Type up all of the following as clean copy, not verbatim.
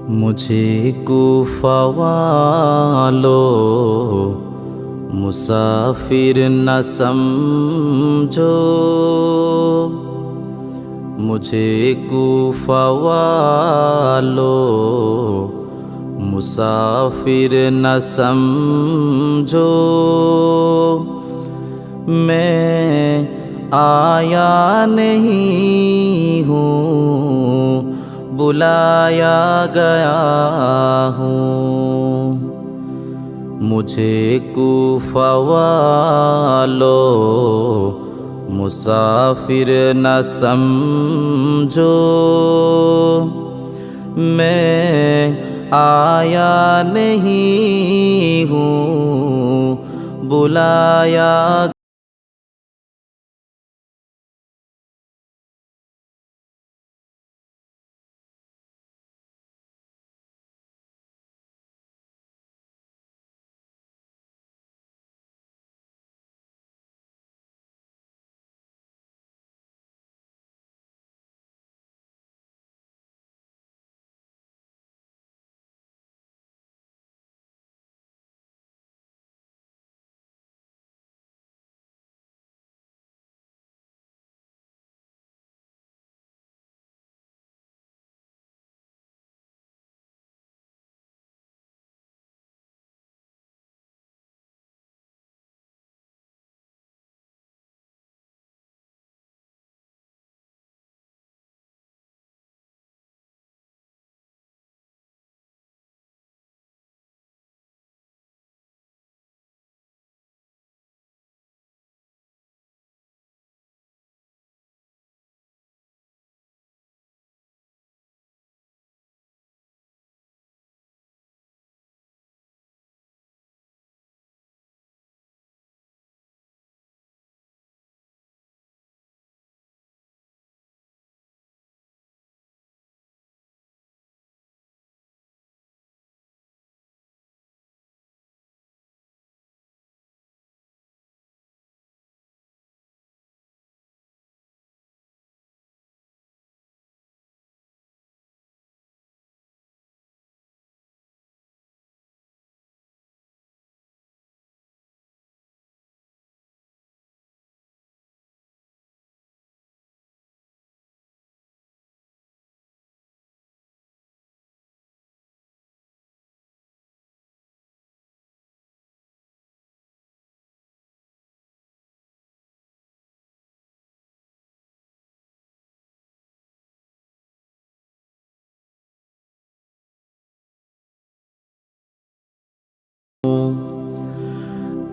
मुझे कूफा वालो मुसाफिर न समझो, मुझे कूफा वालो मुसाफिर न समझो। मैं आया नहीं हूँ, बुलाया गया हूँ। मुझे कूफा वालो मुसाफिर न समझो। मैं आया नहीं हूँ, बुलाया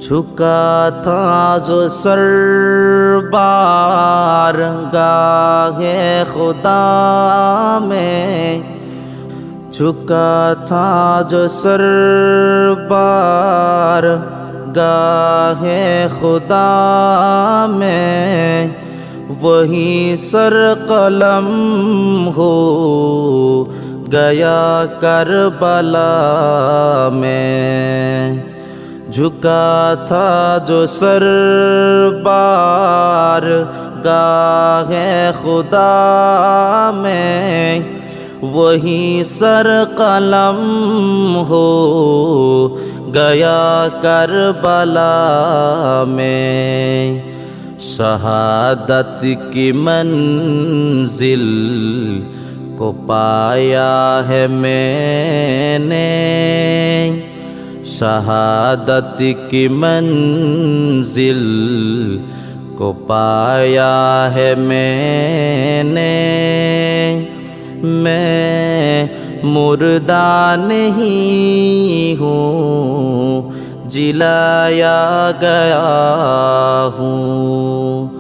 झुका था जो सर बारगाहे खुदा में, झुका था जो सर बारगाहे खुदा में, वही सर कलम हो गया करबला में। झुका था जो सर बारगाहे खुदा में, वही सर कलम हो गया करबला में। शहादत की मंजिल को पाया है मैंने, शहादत की मंजिल को पाया है मैंने। मैं मुर्दा नहीं हूँ, जिलाया गया हूँ।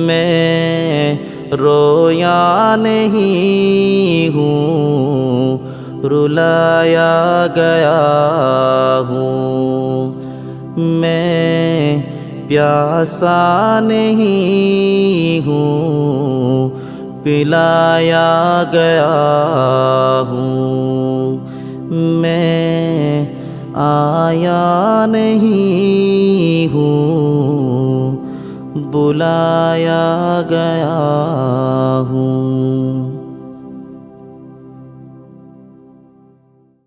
मैं रोया नहीं हूँ, रुलाया गया हूँ। मैं प्यासा नहीं हूँ, पिलाया गया हूँ। मैं आया नहीं हूँ, बुलाया गया हूँ।